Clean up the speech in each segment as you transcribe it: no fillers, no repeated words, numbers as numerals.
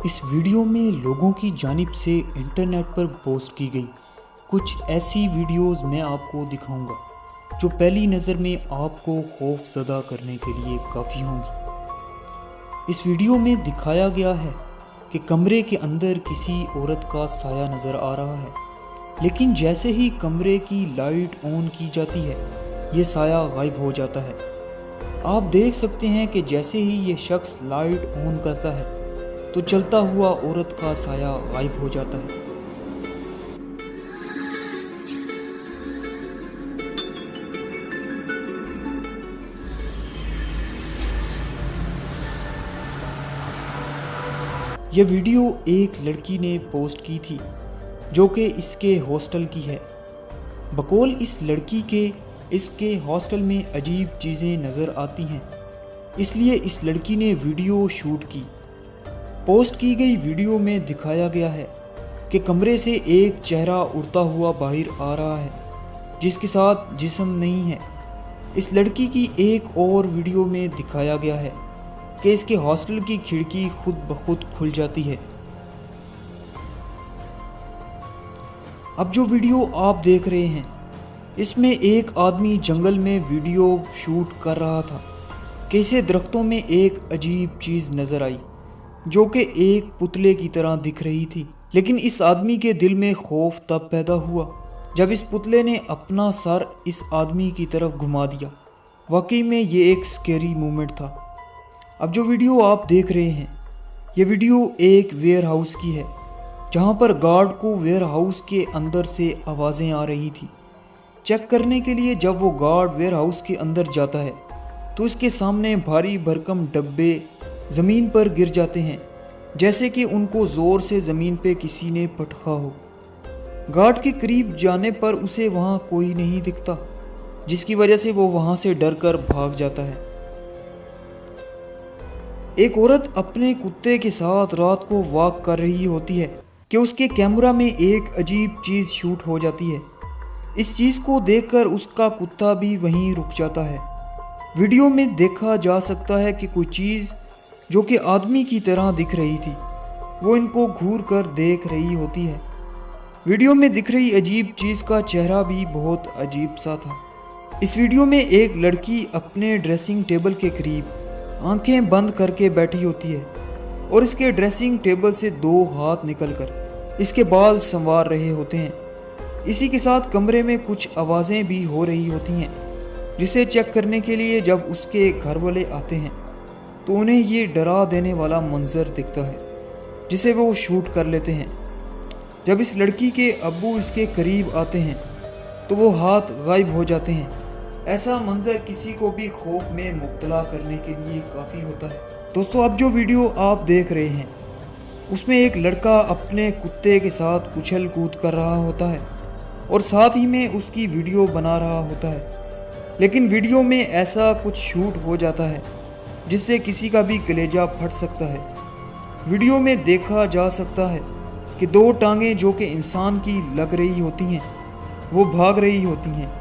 इस वीडियो में लोगों की जानिब से इंटरनेट पर पोस्ट की गई कुछ ऐसी वीडियोस मैं आपको दिखाऊंगा जो पहली नज़र में आपको खौफज़दा करने के लिए काफ़ी होंगी। इस वीडियो में दिखाया गया है कि कमरे के अंदर किसी औरत का साया नज़र आ रहा है, लेकिन जैसे ही कमरे की लाइट ऑन की जाती है ये साया गायब हो जाता है। आप देख सकते हैं कि जैसे ही ये शख्स लाइट ऑन करता है तो चलता हुआ औरत का साया गायब हो जाता है। यह वीडियो एक लड़की ने पोस्ट की थी जो कि इसके हॉस्टल की है। बकौल इस लड़की के इसके हॉस्टल में अजीब चीज़ें नज़र आती हैं, इसलिए इस लड़की ने वीडियो शूट की। पोस्ट की गई वीडियो में दिखाया गया है कि कमरे से एक चेहरा उड़ता हुआ बाहर आ रहा है जिसके साथ जिस्म नहीं है। इस लड़की की एक और वीडियो में दिखाया गया है कि इसके हॉस्टल की खिड़की खुद ब खुद खुल जाती है। अब जो वीडियो आप देख रहे हैं इसमें एक आदमी जंगल में वीडियो शूट कर रहा था कि इसे दरख्तों में एक अजीब चीज़ नज़र आई जो कि एक पुतले की तरह दिख रही थी। लेकिन इस आदमी के दिल में खौफ तब पैदा हुआ जब इस पुतले ने अपना सर इस आदमी की तरफ घुमा दिया। वाकई में ये एक स्कैरी मोमेंट था। अब जो वीडियो आप देख रहे हैं ये वीडियो एक वेयर हाउस की है जहां पर गार्ड को वेयर हाउस के अंदर से आवाज़ें आ रही थी। चेक करने के लिए जब वो गार्ड वेयर हाउस के अंदर जाता है तो इसके सामने भारी भरकम डब्बे ज़मीन पर गिर जाते हैं जैसे कि उनको ज़ोर से ज़मीन पे किसी ने पटका हो। गार्ड के करीब जाने पर उसे वहाँ कोई नहीं दिखता, जिसकी वजह से वो वहाँ से डर कर भाग जाता है। एक औरत अपने कुत्ते के साथ रात को वॉक कर रही होती है कि उसके कैमरा में एक अजीब चीज़ शूट हो जाती है। इस चीज़ को देखकर उसका कुत्ता भी वहीं रुक जाता है। वीडियो में देखा जा सकता है कि कोई चीज़ जो कि आदमी की तरह दिख रही थी वो इनको घूर कर देख रही होती है। वीडियो में दिख रही अजीब चीज़ का चेहरा भी बहुत अजीब सा था। इस वीडियो में एक लड़की अपने ड्रेसिंग टेबल के करीब आंखें बंद करके बैठी होती है और इसके ड्रेसिंग टेबल से दो हाथ निकलकर इसके बाल संवार रहे होते हैं। इसी के साथ कमरे में कुछ आवाज़ें भी हो रही होती हैं जिसे चेक करने के लिए जब उसके घर वाले आते हैं तो उन्हें ये डरा देने वाला मंजर दिखता है जिसे वो शूट कर लेते हैं। जब इस लड़की के अब्बू इसके करीब आते हैं तो वो हाथ गायब हो जाते हैं। ऐसा मंजर किसी को भी खौफ में मुब्तला करने के लिए काफ़ी होता है। दोस्तों, अब जो वीडियो आप देख रहे हैं उसमें एक लड़का अपने कुत्ते के साथ उछल कूद कर रहा होता है और साथ ही में उसकी वीडियो बना रहा होता है। लेकिन वीडियो में ऐसा कुछ शूट हो जाता है जिससे किसी का भी कलेजा फट सकता है। वीडियो में देखा जा सकता है कि दो टांगें जो कि इंसान की लग रही होती हैं वो भाग रही होती हैं,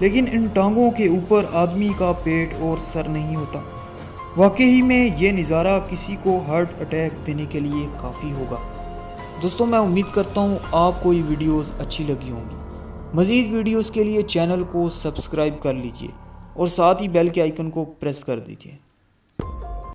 लेकिन इन टांगों के ऊपर आदमी का पेट और सर नहीं होता। वाकई में ये नज़ारा किसी को हार्ट अटैक देने के लिए काफ़ी होगा। दोस्तों, मैं उम्मीद करता हूँ आपको ये वीडियोस अच्छी लगी होंगी। मज़ीद वीडियोस के लिए चैनल को सब्सक्राइब कर लीजिए और साथ ही बेल के आइकन को प्रेस कर दीजिए।